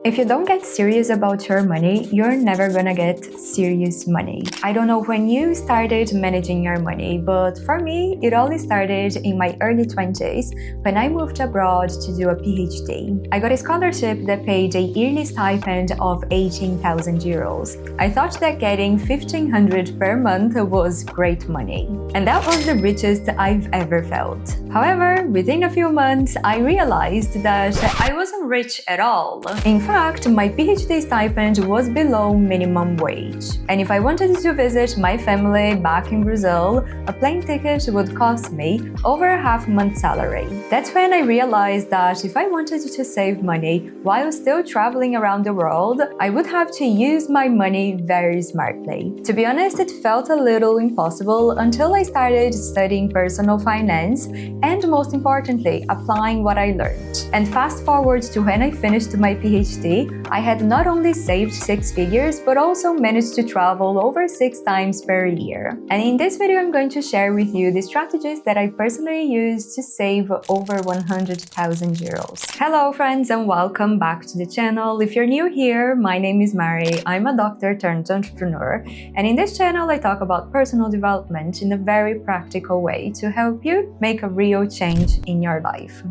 If you don't get serious about your money, you're never gonna get serious money. I don't know when you started managing your money, but for me, it all started in my early 20s when I moved abroad to do a PhD. I got a scholarship that paid a yearly stipend of 18,000 euros. I thought that getting 1,500 per month was great money, and that was the richest I've ever felt. However, within a few months, I realized that I wasn't rich at all. In fact, my PhD stipend was below minimum wage. And if I wanted to visit my family back in Brazil, a plane ticket would cost me over a half-month salary. That's when I realized that if I wanted to save money while still traveling around the world, I would have to use my money very smartly. To be honest, it felt a little impossible until I started studying personal finance and, most importantly, applying what I learned. And fast forward to when I finished my PhD, I had not only saved 6 figures, but also managed to travel over 6 times per year. And in this video, I'm going to share with you the strategies that I personally used to save over 100,000 euros. Hello friends, and welcome back to the channel. If you're new here, my name is Mari. I'm a doctor turned entrepreneur, and in this channel I talk about personal development in a very practical way to help you make a real change in your life.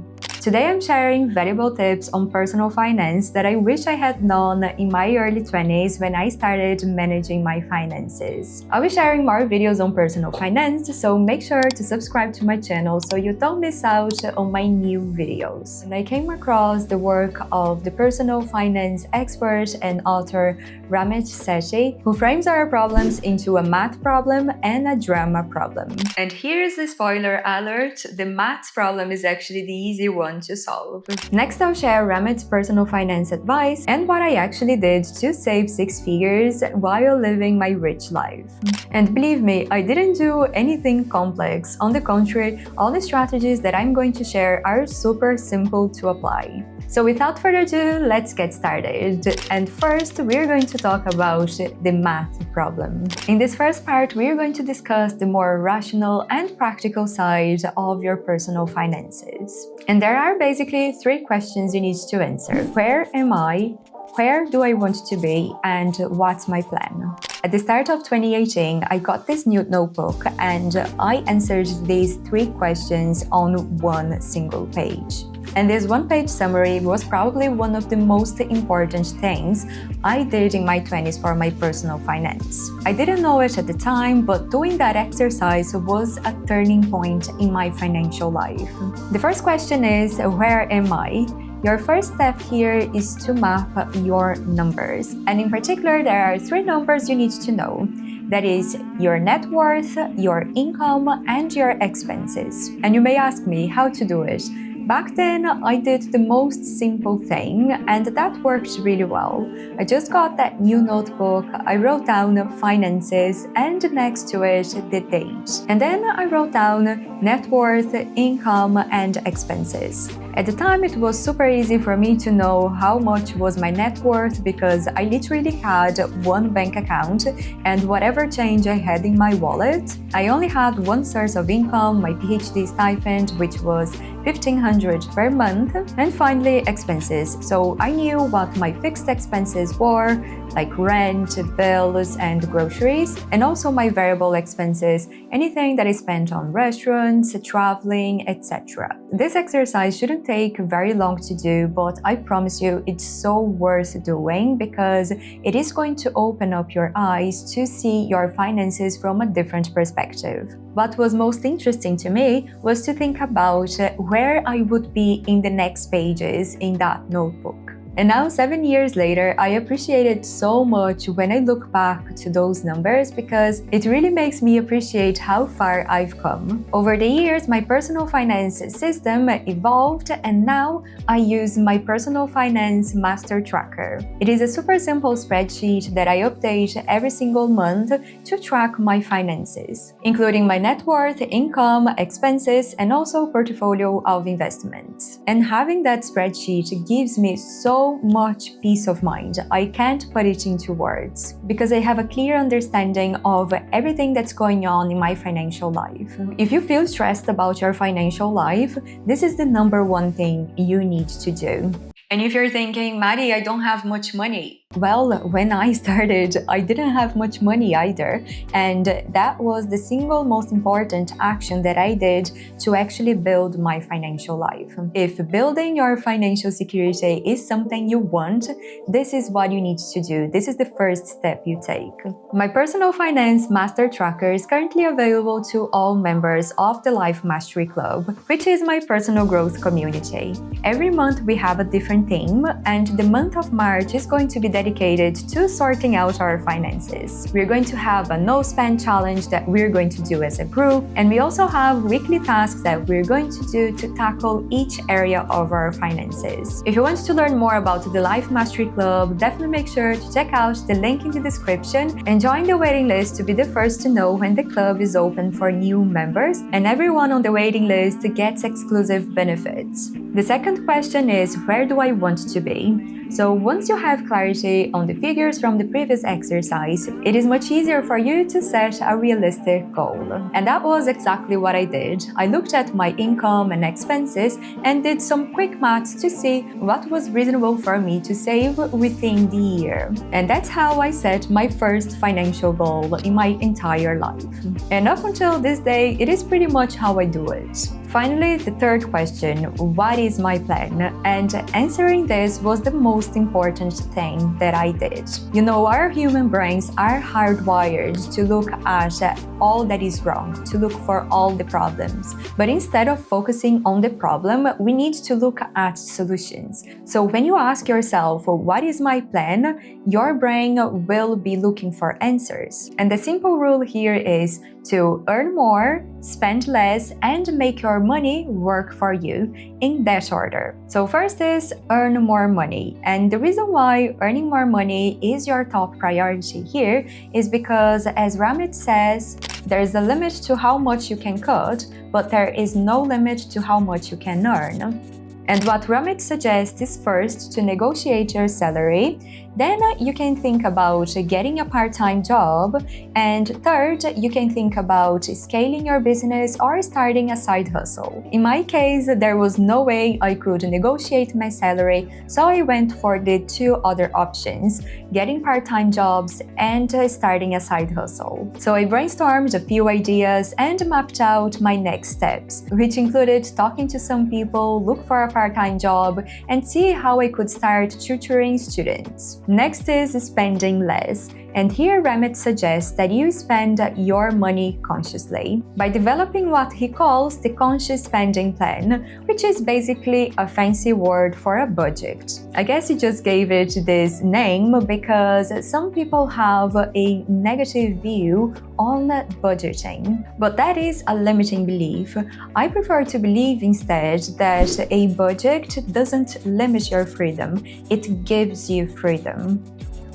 Today I'm sharing valuable tips on personal finance that I wish I had known in my early 20s when I started managing my finances. I'll be sharing more videos on personal finance, so make sure to subscribe to my channel so you don't miss out on my new videos. And I came across the work of the personal finance expert and author Ramit, Sethi, who frames our problems into a math problem and a drama problem. And here's the spoiler alert: the math problem is actually the easy one to solve. Next, I'll share Ramit's personal finance advice and what I actually did to save 6 figures while living my rich life. And believe me, I didn't do anything complex. On the contrary, all the strategies that I'm going to share are super simple to apply. So without further ado, let's get started. And first, we're going to talk about the math problem. In this first part, we're going to discuss the more rational and practical side of your personal finances. And there are basically 3 questions you need to answer. Where am I? Where do I want to be? And what's my plan? At the start of 2018, I got this new notebook and I answered these 3 questions on one single page. And this one-page summary was probably one of the most important things I did in my 20s for my personal finance. I didn't know it at the time, but doing that exercise was a turning point in my financial life. The first question is, where am I? Your first step here is to map your numbers. And in particular, there are 3 numbers you need to know. That is your net worth, your income, and your expenses. And you may ask me how to do it. Back then, I did the most simple thing, and that worked really well. I just got that new notebook, I wrote down finances, and next to it, the date. And then I wrote down net worth, income, and expenses. At the time, it was super easy for me to know how much was my net worth because I literally had one bank account and whatever change I had in my wallet. I only had one source of income, my PhD stipend, which was 1,500 per month, and finally expenses. So I knew what my fixed expenses were, like rent, bills, and groceries, and also my variable expenses, anything that I spent on restaurants, traveling, etc. This exercise shouldn't take very long to do, but I promise you it's so worth doing because it is going to open up your eyes to see your finances from a different perspective. What was most interesting to me was to think about where I would be in the next pages in that notebook. And now, 7 years later, I appreciate it so much when I look back to those numbers because it really makes me appreciate how far I've come. Over the years, my personal finance system evolved, and now I use my personal finance master tracker. It is a super simple spreadsheet that I update every single month to track my finances, including my net worth, income, expenses, and also portfolio of investments. And having that spreadsheet gives me so much peace of mind. I can't put it into words because I have a clear understanding of everything that's going on in my financial life. If you feel stressed about your financial life, this is the number 1 thing you need to do. And if you're thinking, Maddie, I don't have much money. Well, when I started, I didn't have much money either. And that was the single most important action that I did to actually build my financial life. If building your financial security is something you want, this is what you need to do. This is the first step you take. My personal finance master tracker is currently available to all members of the Life Mastery Club, which is my personal growth community. Every month we have a different theme, and the month of March is going to be dedicated to sorting out our finances. We're going to have a no spend challenge that we're going to do as a group, and we also have weekly tasks that we're going to do to tackle each area of our finances. If you want to learn more about the Life Mastery Club, definitely make sure to check out the link in the description and join the waiting list to be the first to know when the club is open for new members, and everyone on the waiting list gets exclusive benefits. The second question is, where do I want to be? So once you have clarity on the figures from the previous exercise, it is much easier for you to set a realistic goal. And that was exactly what I did. I looked at my income and expenses and did some quick maths to see what was reasonable for me to save within the year. And that's how I set my first financial goal in my entire life. And up until this day, it is pretty much how I do it. Finally, the third question, what is my plan? And answering this was the most important thing that I did. You know, our human brains are hardwired to look at all that is wrong, to look for all the problems. But instead of focusing on the problem, we need to look at solutions. So when you ask yourself, what is my plan? Your brain will be looking for answers. And the simple rule here is to earn more, spend less, and make your money work for you in that order. So first is earn more money. And the reason why earning more money is your top priority here is because, as Ramit says, there is a limit to how much you can cut, but there is no limit to how much you can earn. And what Ramit suggests is first to negotiate your salary, then you can think about getting a part-time job, and third, you can think about scaling your business or starting a side hustle. In my case, there was no way I could negotiate my salary, so I went for the two other options, getting part-time jobs and starting a side hustle. So I brainstormed a few ideas and mapped out my next steps, which included talking to some people, look for a part-time job, and see how I could start tutoring students. Next is spending less. And here Ramit suggests that you spend your money consciously by developing what he calls the conscious spending plan, which is basically a fancy word for a budget. I guess he just gave it this name because some people have a negative view on budgeting, but that is a limiting belief. I prefer to believe instead that a budget doesn't limit your freedom, it gives you freedom.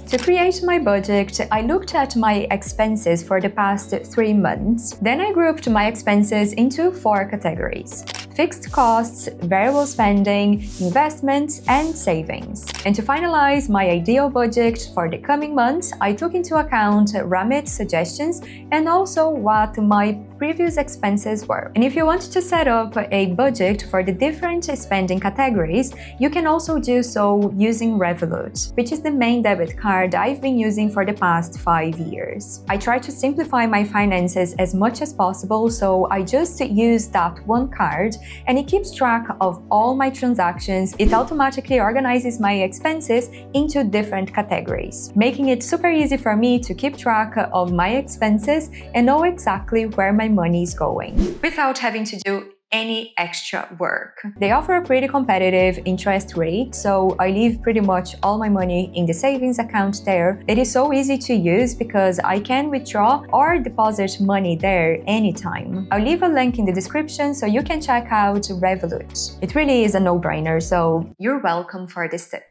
To create my budget, I looked at my expenses for the past 3 months. Then I grouped my expenses into 4 categories: fixed costs, variable spending, investments, and savings. And to finalize my ideal budget for the coming months, I took into account Ramit's suggestions and also what my previous expenses were. And if you want to set up a budget for the different spending categories, you can also do so using Revolut, which is the main debit card I've been using for the past 5 years. I try to simplify my finances as much as possible, so I just use that one card and it keeps track of all my transactions. It automatically organizes my expenses into different categories, making it super easy for me to keep track of my expenses and know exactly where my money is going without having to do any extra work. They offer a pretty competitive interest rate, so I leave pretty much all my money in the savings account there. It is so easy to use because I can withdraw or deposit money there anytime. I'll leave a link in the description so you can check out Revolut. It really is a no-brainer, so you're welcome for this tip.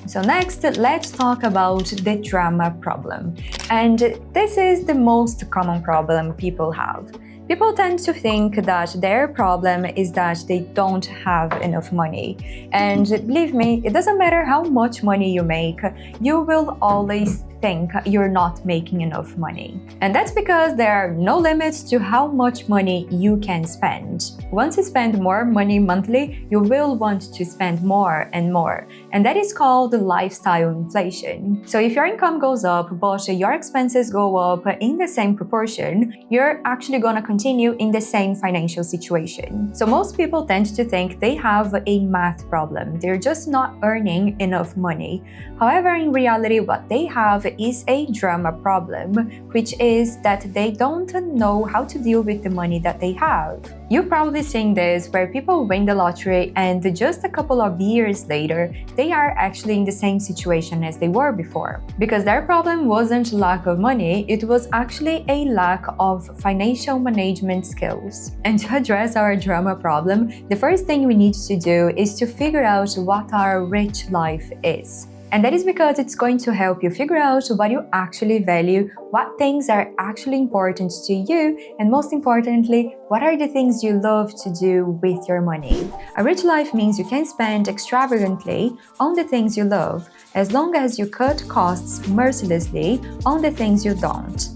So next, let's talk about the drama problem. And this is the most common problem people have. People tend to think that their problem is that they don't have enough money. And believe me, it doesn't matter how much money you make, you will always think you're not making enough money. And that's because there are no limits to how much money you can spend. Once you spend more money monthly, you will want to spend more and more. And that is called lifestyle inflation. So if your income goes up, but your expenses go up in the same proportion, you're actually gonna continue in the same financial situation. So most people tend to think they have a math problem. They're just not earning enough money. However, in reality, what they have is a drama problem, which is that they don't know how to deal with the money that they have. You've probably seen this where people win the lottery and just a couple of years later, they are actually in the same situation as they were before. Because their problem wasn't lack of money, it was actually a lack of financial management skills. And to address our drama problem, the first thing we need to do is to figure out what our rich life is. And that is because it's going to help you figure out what you actually value, what things are actually important to you, and most importantly, what are the things you love to do with your money. A rich life means you can spend extravagantly on the things you love, as long as you cut costs mercilessly on the things you don't.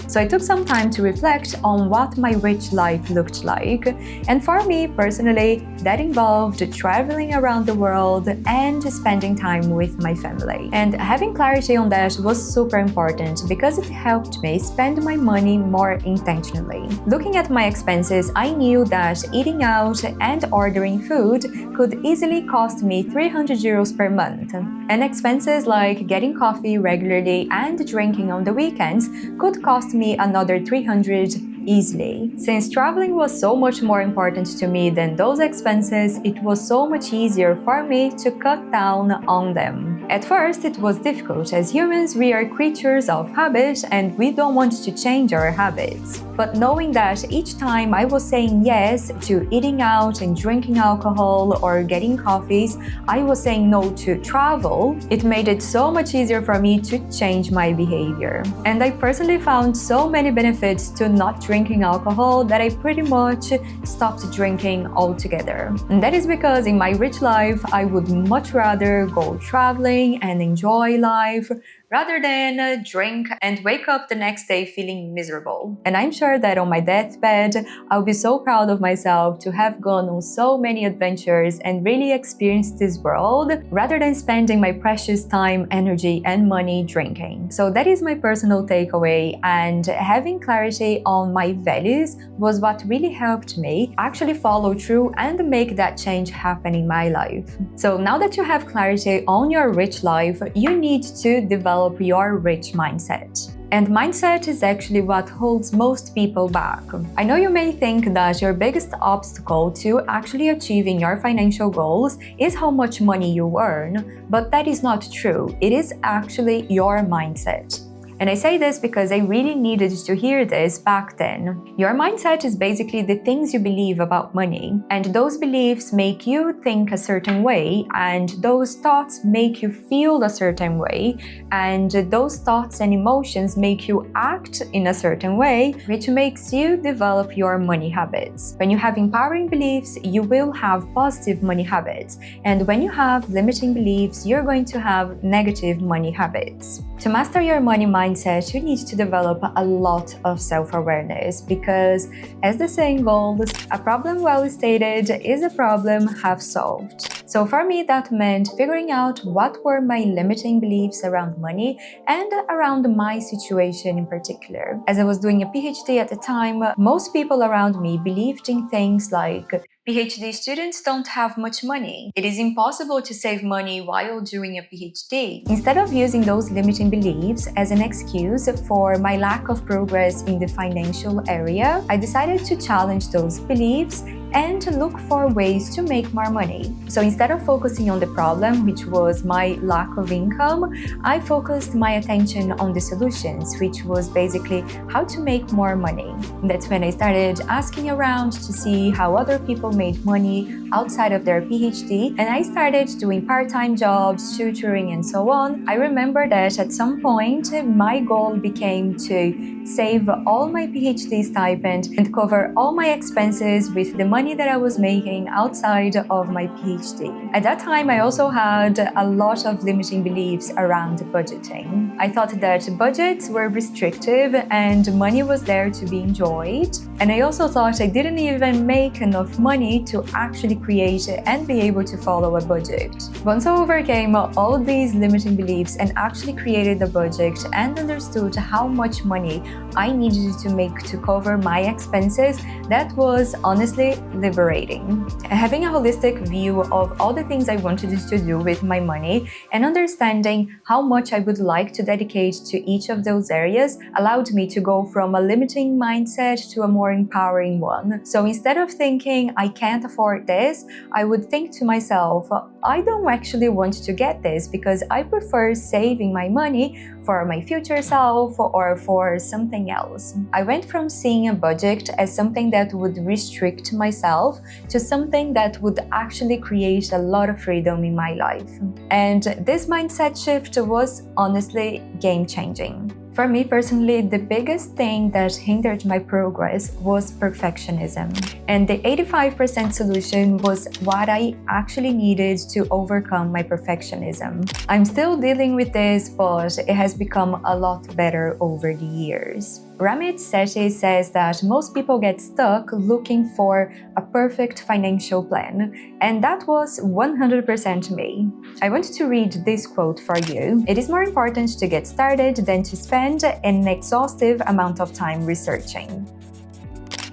So I took some time to reflect on what my rich life looked like. And for me personally, that involved traveling around the world and spending time with my family. And having clarity on that was super important because it helped me spend my money more intentionally. Looking at my expenses, I knew that eating out and ordering food could easily cost me 300 euros per month. And expenses like getting coffee regularly and drinking on the weekends could cost me another 300 easily. Since traveling was so much more important to me than those expenses, it was so much easier for me to cut down on them. At first, it was difficult. As humans, we are creatures of habit and we don't want to change our habits. But knowing that each time I was saying yes to eating out and drinking alcohol or getting coffees, I was saying no to travel, it made it so much easier for me to change my behavior. And I personally found so many benefits to not drinking alcohol that I pretty much stopped drinking altogether. And that is because in my rich life, I would much rather go traveling and enjoy life rather than drink and wake up the next day feeling miserable. And I'm sure that on my deathbed, I'll be so proud of myself to have gone on so many adventures and really experienced this world rather than spending my precious time, energy, and money drinking. So that is my personal takeaway, and having clarity on my values was what really helped me actually follow through and make that change happen in my life. So now that you have clarity on your rich life, you need to develop your rich mindset. And mindset is actually what holds most people back. I know you may think that your biggest obstacle to actually achieving your financial goals is how much money you earn, but that is not true. It is actually your mindset. And I say this because I really needed to hear this back then. Your mindset is basically the things you believe about money, and those beliefs make you think a certain way, and those thoughts make you feel a certain way, and those thoughts and emotions make you act in a certain way, which makes you develop your money habits. When you have empowering beliefs, you will have positive money habits, and when you have limiting beliefs, you're going to have negative money habits. To master your money mindset, you need to develop a lot of self-awareness because, as the saying goes, a problem well stated is a problem half solved. So for me, that meant figuring out what were my limiting beliefs around money and around my situation in particular. As I was doing a PhD at the time, most people around me believed in things like PhD students don't have much money. It is impossible to save money while doing a PhD. Instead of using those limiting beliefs as an excuse for my lack of progress in the financial area, I decided to challenge those beliefs and look for ways to make more money. So instead of focusing on the problem, which was my lack of income, I focused my attention on the solutions, which was basically how to make more money. That's when I started asking around to see how other people made money outside of their PhD, and I started doing part-time jobs, tutoring, and so on. I remember that at some point, my goal became to save all my PhD stipend and cover all my expenses with the money that I was making outside of my PhD. At that time, I also had a lot of limiting beliefs around budgeting. I thought that budgets were restrictive and money was there to be enjoyed. And I also thought I didn't even make enough money to actually create and be able to follow a budget. Once I overcame all these limiting beliefs and actually created a budget and understood how much money I needed to make to cover my expenses, that was honestly liberating. Having a holistic view of all the things I wanted to do with my money and understanding how much I would like to dedicate to each of those areas allowed me to go from a limiting mindset to a more empowering one. So instead of thinking I can't afford this, I would think to myself, I don't actually want to get this because I prefer saving my money for my future self or for something else. I went from seeing a budget as something that would restrict myself to something that would actually create a lot of freedom in my life. And this mindset shift was honestly game-changing. For me personally, the biggest thing that hindered my progress was perfectionism. And the 85% solution was what I actually needed to overcome my perfectionism. I'm still dealing with this, but it has become a lot better over the years. Ramit Sethi says that most people get stuck looking for a perfect financial plan, and that was 100% me. I want to read this quote for you. It is more important to get started than to spend an exhaustive amount of time researching.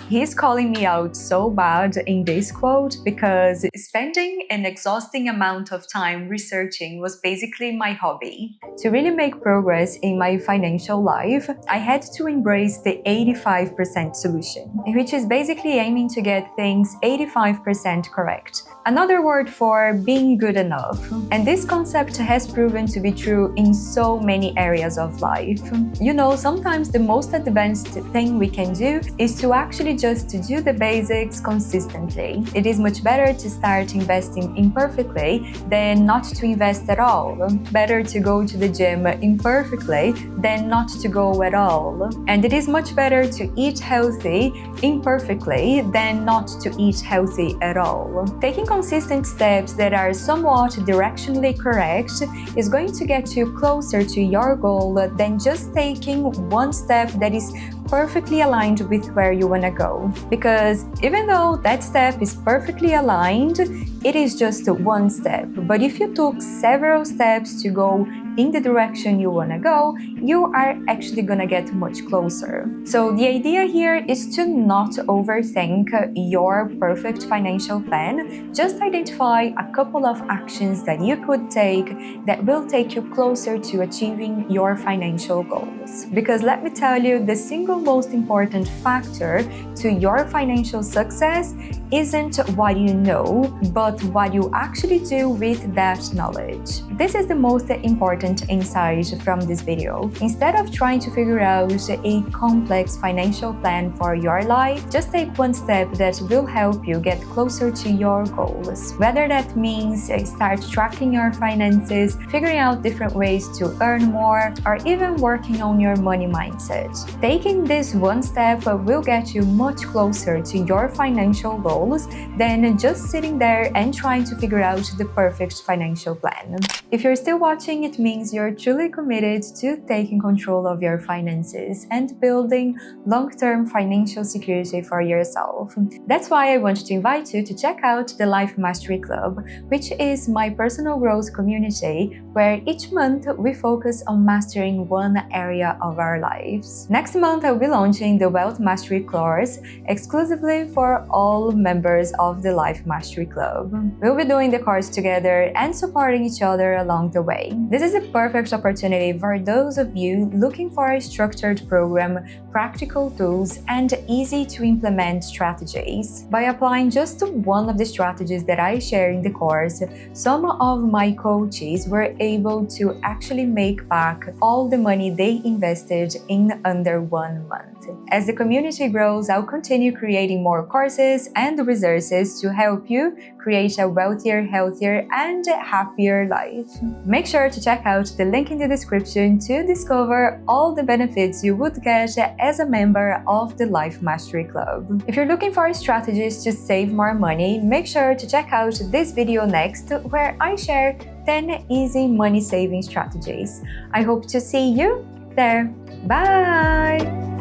He's calling me out so bad in this quote because spending an exhausting amount of time researching was basically my hobby. To really make progress in my financial life, I had to embrace the 85% solution, which is basically aiming to get things 85% correct. Another word for being good enough. And this concept has proven to be true in so many areas of life. You know, sometimes the most advanced thing we can do is to actually just do the basics consistently. It is much better to start investing imperfectly than not to invest at all. Better to go to the gym imperfectly than not to go at all. And it is much better to eat healthy imperfectly than not to eat healthy at all. Taking consistent steps that are somewhat directionally correct is going to get you closer to your goal than just taking one step that is perfectly aligned with where you want to go. Because even though that step is perfectly aligned, it is just one step. But if you took several steps to go in the direction you want to go, you are actually going to get much closer. So the idea here is to not overthink your perfect financial plan. Just identify a couple of actions that you could take that will take you closer to achieving your financial goals. Because let me tell you, the single most important factor to your financial success isn't what you know, but what you actually do with that knowledge. This is the most important insight from this video. Instead of trying to figure out a complex financial plan for your life, just take one step that will help you get closer to your goals. Whether that means start tracking your finances, figuring out different ways to earn more, or even working on your money mindset. Taking this one step will get you much closer to your financial goals than just sitting there and trying to figure out the perfect financial plan. If you're still watching, it means you're truly committed to taking control of your finances and building long-term financial security for yourself. That's why I want to invite you to check out the Life Mastery Club, which is my personal growth community where each month we focus on mastering one area of our lives. Next month, I'll be launching the Wealth Mastery course exclusively for all members of the Life Mastery Club. We'll be doing the course together and supporting each other along the way. This is a perfect opportunity for those of you looking for a structured program, practical tools, and easy to implement strategies. By applying just one of the strategies that I share in the course, some of my coaches were able to actually make back all the money they invested in under 1 month. As the community grows, I'll continue creating more courses and resources to help you create a wealthier, healthier, and happier life. Make sure to check out the link in the description to discover all the benefits you would get as a member of the Life Mastery Club. If you're looking for strategies to save more money, make sure to check out this video next, where I share 10 easy money saving strategies. I hope to see you there. Bye!